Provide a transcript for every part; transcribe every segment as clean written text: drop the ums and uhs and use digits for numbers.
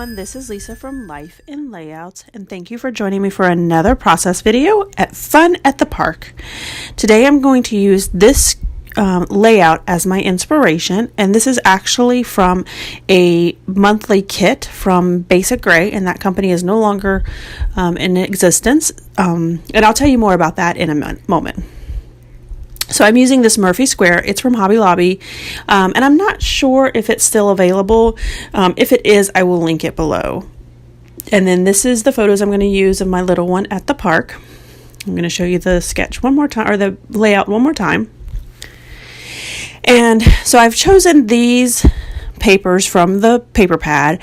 everyone, this is Lisa from Life in Layouts, and thank you for joining me for another process video at Fun at the Park. Today I'm going to use this layout as my inspiration, and this is actually from a monthly kit from Basic Gray, and that company is no longer in existence, and I'll tell you more about that in a moment. So I'm using this Murphy Square. It's from Hobby Lobby, and I'm not sure if it's still available. If it is, I will link it below. And then this is the photos I'm going to use of my little one at the park. I'm going to show you the sketch one more time, or the layout one more time. And so I've chosen these papers from the paper pad,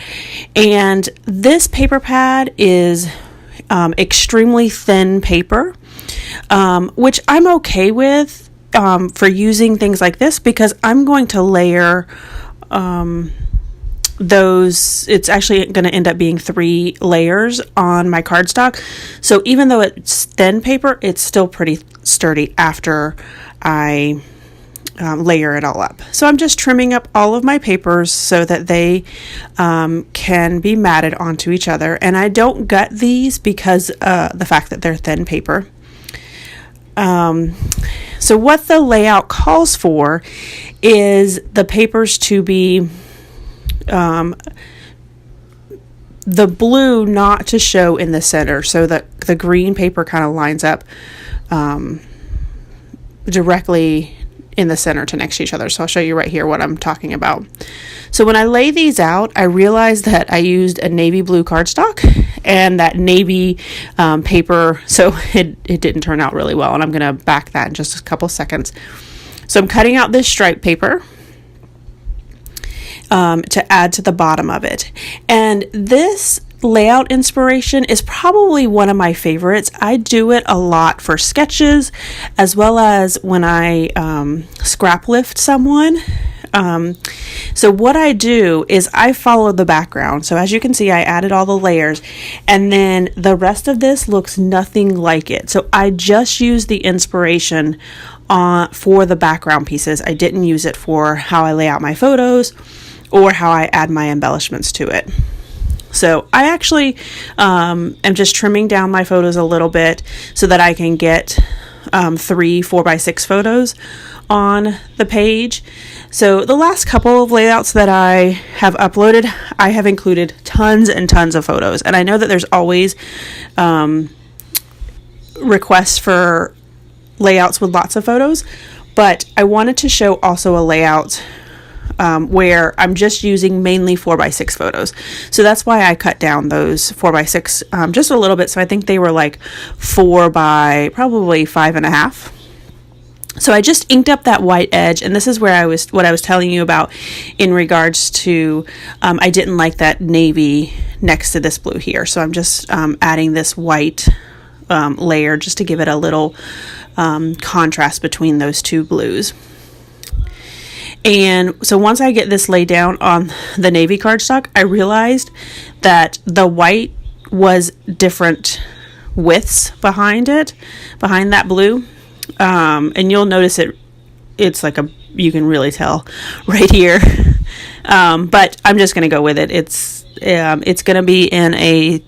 and this paper pad is extremely thin paper, which I'm okay with for using things like this, because I'm going to layer those. It's actually going to end up being 3 layers on my cardstock. So even though it's thin paper, it's still pretty sturdy after I layer it all up. So I'm just trimming up all of my papers so that they can be matted onto each other. And I don't gut these because the fact that they're thin paper. So what the layout calls for is the papers to be the blue not to show in the center, so that the green paper kind of lines up directly in the center to next to each other. So I'll show you right here what I'm talking about. So when I lay these out, I realized that I used a navy blue cardstock and that navy paper, so it didn't turn out really well, and I'm going to back that in just a couple seconds. So I'm cutting out this stripe paper to add to the bottom of it. And this layout inspiration is probably one of my favorites. I do it a lot for sketches, as well as when I scrap lift someone. So what I do is I follow the background. So as you can see, I added all the layers, and then the rest of this looks nothing like it. So I just use the inspiration for the background pieces. I didn't use it for how I lay out my photos or how I add my embellishments to it. So I actually am just trimming down my photos a little bit so that I can get 3 4x6 photos on the page. So the last couple of layouts that I have uploaded, I have included tons and tons of photos. And I know that there's always requests for layouts with lots of photos, but I wanted to show also a layout where I'm just using mainly 4x6 photos. So that's why I cut down those 4x6 just a little bit. So I think they were like 4 by probably 5.5. So I just inked up that white edge, and this is where what I was telling you about in regards to I didn't like that navy next to this blue here. So I'm just adding this white layer just to give it a little contrast between those two blues. And so once I get this laid down on the navy cardstock, I realized that the white was different widths behind that blue. And you'll notice it's like you can really tell right here. But I'm just going to go with it. It's going to be in a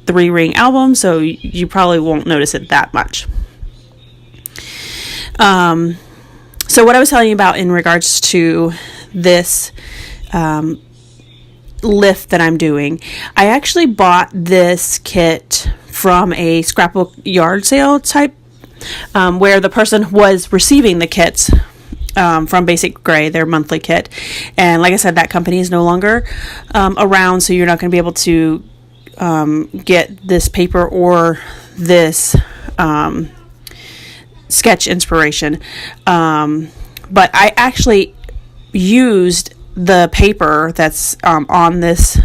3-ring album, so you probably won't notice it that much. So what I was telling you about in regards to this lift that I'm doing, I actually bought this kit from a scrapbook yard sale type, where the person was receiving the kits from Basic Gray, their monthly kit. And like I said, that company is no longer around, so you're not going to be able to get this paper or this sketch inspiration, but I actually used the paper that's on this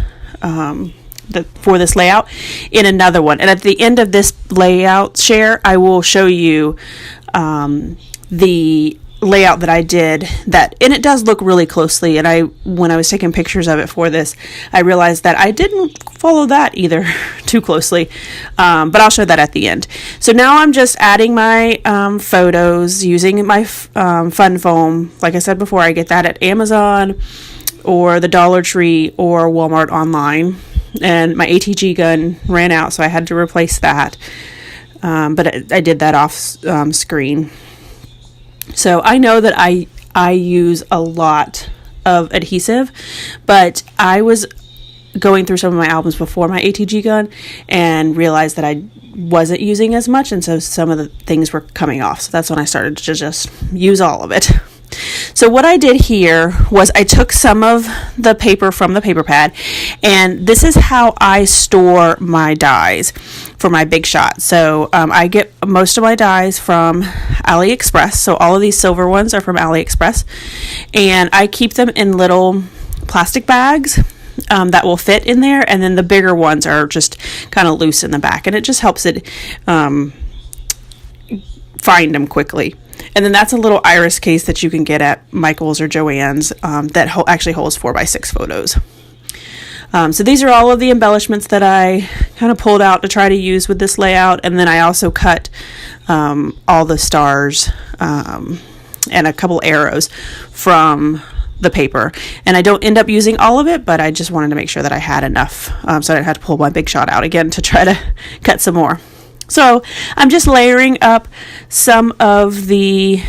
for this layout in another one, and at the end of this layout share I will show you the layout that I did, and it does look really closely, and when I was taking pictures of it for this, I realized that I didn't follow that either too closely, but I'll show that at the end. So now I'm just adding my photos using my Fun Foam. Like I said before, I get that at Amazon or the Dollar Tree or Walmart online. and my ATG gun ran out, so I had to replace that. But I did that off screen. So I know that I use a lot of adhesive, but I was going through some of my albums before my ATG gun and realized that I wasn't using as much, and so some of the things were coming off. So that's when I started to just use all of it. So what I did here was I took some of the paper from the paper pad, and this is how I store my dies for my Big Shot. So I get most of my dies from AliExpress. So all of these silver ones are from AliExpress, and I keep them in little plastic bags that will fit in there, and then the bigger ones are just kind of loose in the back, and it just helps it find them quickly. And then that's a little iris case that you can get at Michael's or Joann's that actually holds 4x6 photos. So these are all of the embellishments that I kind of pulled out to try to use with this layout. And then I also cut all the stars and a couple arrows from the paper. And I don't end up using all of it, but I just wanted to make sure that I had enough so I didn't have to pull my Big Shot out again to try to cut some more. So I'm just layering up some of the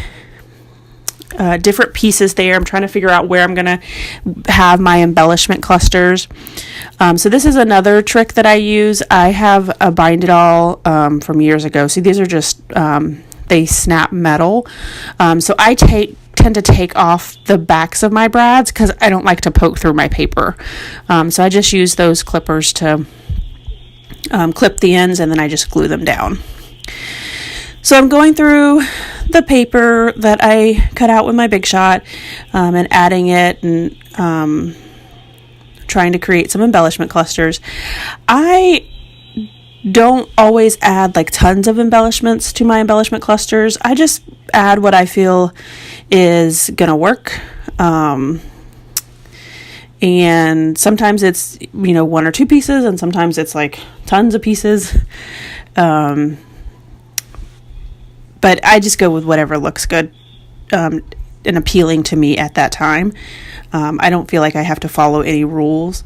different pieces there. I'm trying to figure out where I'm going to have my embellishment clusters. So this is another trick that I use. I have a Bind It All from years ago. See, these are just, they snap metal. So I tend to take off the backs of my brads because I don't like to poke through my paper. So I just use those clippers to clip the ends, and then I just glue them down. So I'm going through the paper that I cut out with my Big Shot and adding it and trying to create some embellishment clusters. I don't always add like tons of embellishments to my embellishment clusters. I just add what I feel is gonna work. And sometimes it's, one or two pieces, and sometimes it's like tons of pieces. But I just go with whatever looks good and appealing to me at that time. I don't feel like I have to follow any rules.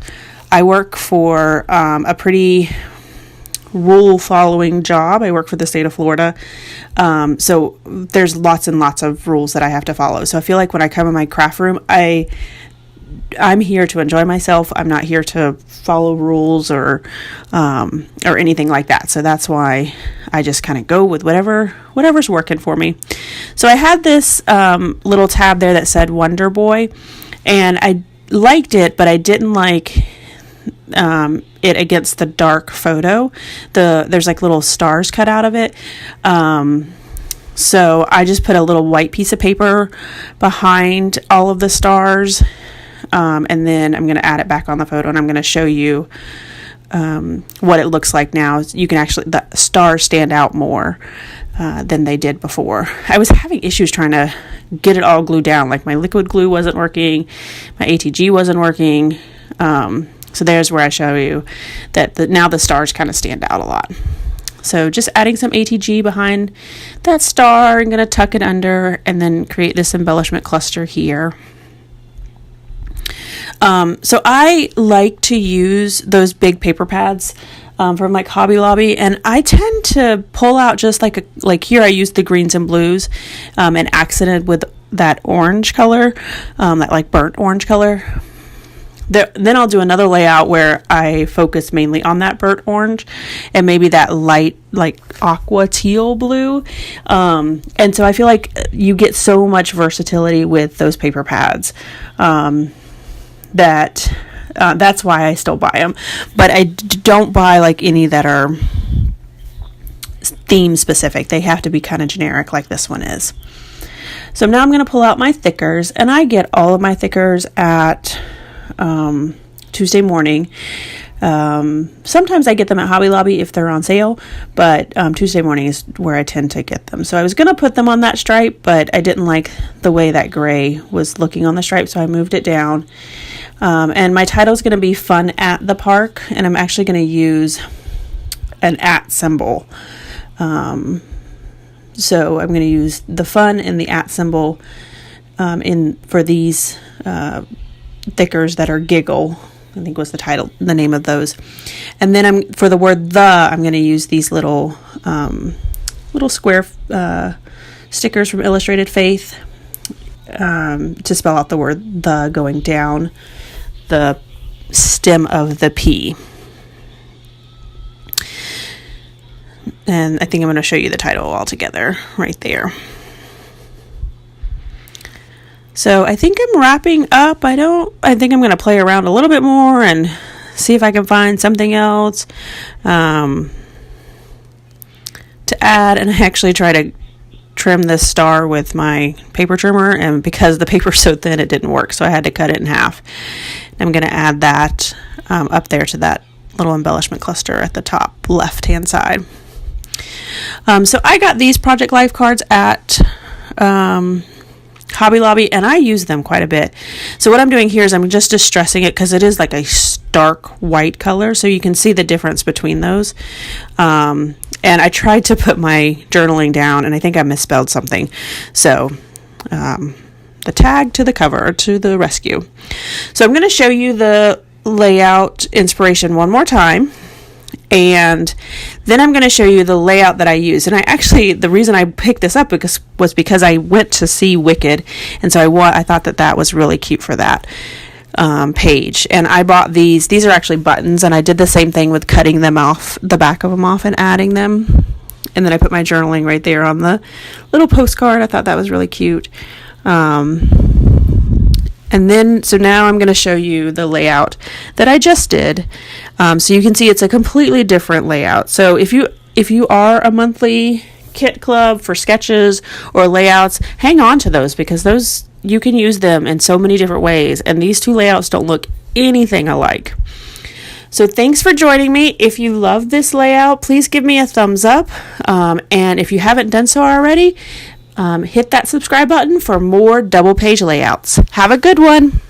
I work for a pretty rule-following job. I work for the state of Florida. So there's lots and lots of rules that I have to follow. So I feel like when I come in my craft room, I'm here to enjoy myself. I'm not here to follow rules or anything like that. So that's why I just kind of go with whatever's working for me. So I had this little tab there that said Wonder Boy, and I liked it, but I didn't like it against the dark photo. There's like little stars cut out of it. So I just put a little white piece of paper behind all of the stars. And then I'm going to add it back on the photo, and I'm going to show you what it looks like now. You can actually, the stars stand out more than they did before. I was having issues trying to get it all glued down. Like my liquid glue wasn't working, my ATG wasn't working. So there's where I show you that now the stars kind of stand out a lot. So just adding some ATG behind that star, I'm going to tuck it under and then create this embellishment cluster here. So I like to use those big paper pads from like Hobby Lobby, and I tend to pull out just like here I used the greens and blues and accented with that orange color, that like burnt orange color. Then I'll do another layout where I focus mainly on that burnt orange and maybe that light like aqua teal blue. And so I feel like you get so much versatility with those paper pads. That's why I still buy them, but I don't buy like any that are theme specific. They have to be kind of generic like this one is. So now I'm going to pull out my thickers, and I get all of my thickers at Tuesday morning. Sometimes I get them at Hobby Lobby if they're on sale, but Tuesday morning is where I tend to get them. So I was going to put them on that stripe, but I didn't like the way that gray was looking on the stripe, so I moved it down. And my title is going to be Fun at the Park, and I'm actually going to use an @ symbol. So I'm going to use the fun and the @ symbol for these thickers that are giggle I think was the name of those. And then for the word the, I'm going to use these little square stickers from Illustrated Faith to spell out the word the going down the stem of the P. And I think I'm going to show you the title all together right there. So I think I'm wrapping up. I think I'm going to play around a little bit more and see if I can find something else to add. And I actually try to trim this star with my paper trimmer, and because the paper's so thin, it didn't work. So I had to cut it in half. I'm going to add that up there to that little embellishment cluster at the top left-hand side. So I got these Project Life cards at Hobby Lobby, and I use them quite a bit. So what I'm doing here is I'm just distressing it because it is like a stark white color, so you can see the difference between those. And I tried to put my journaling down, and I think I misspelled something. So the tag to the cover, to the rescue. So I'm going to show you the layout inspiration one more time. And then I'm going to show you the layout that I use. And the reason I picked this up was because I went to see Wicked. And so I thought that was really cute for that page. And I bought these. These are actually buttons. And I did the same thing with cutting them off, the back of them off, and adding them. And then I put my journaling right there on the little postcard. I thought that was really cute. So now I'm going to show you the layout that I just did. So you can see it's a completely different layout. So if you are a monthly kit club for sketches or layouts, hang on to those, because those, you can use them in so many different ways. And these two layouts don't look anything alike. So thanks for joining me. If you love this layout, please give me a thumbs up. And if you haven't done so already, hit that subscribe button for more double page layouts. Have a good one.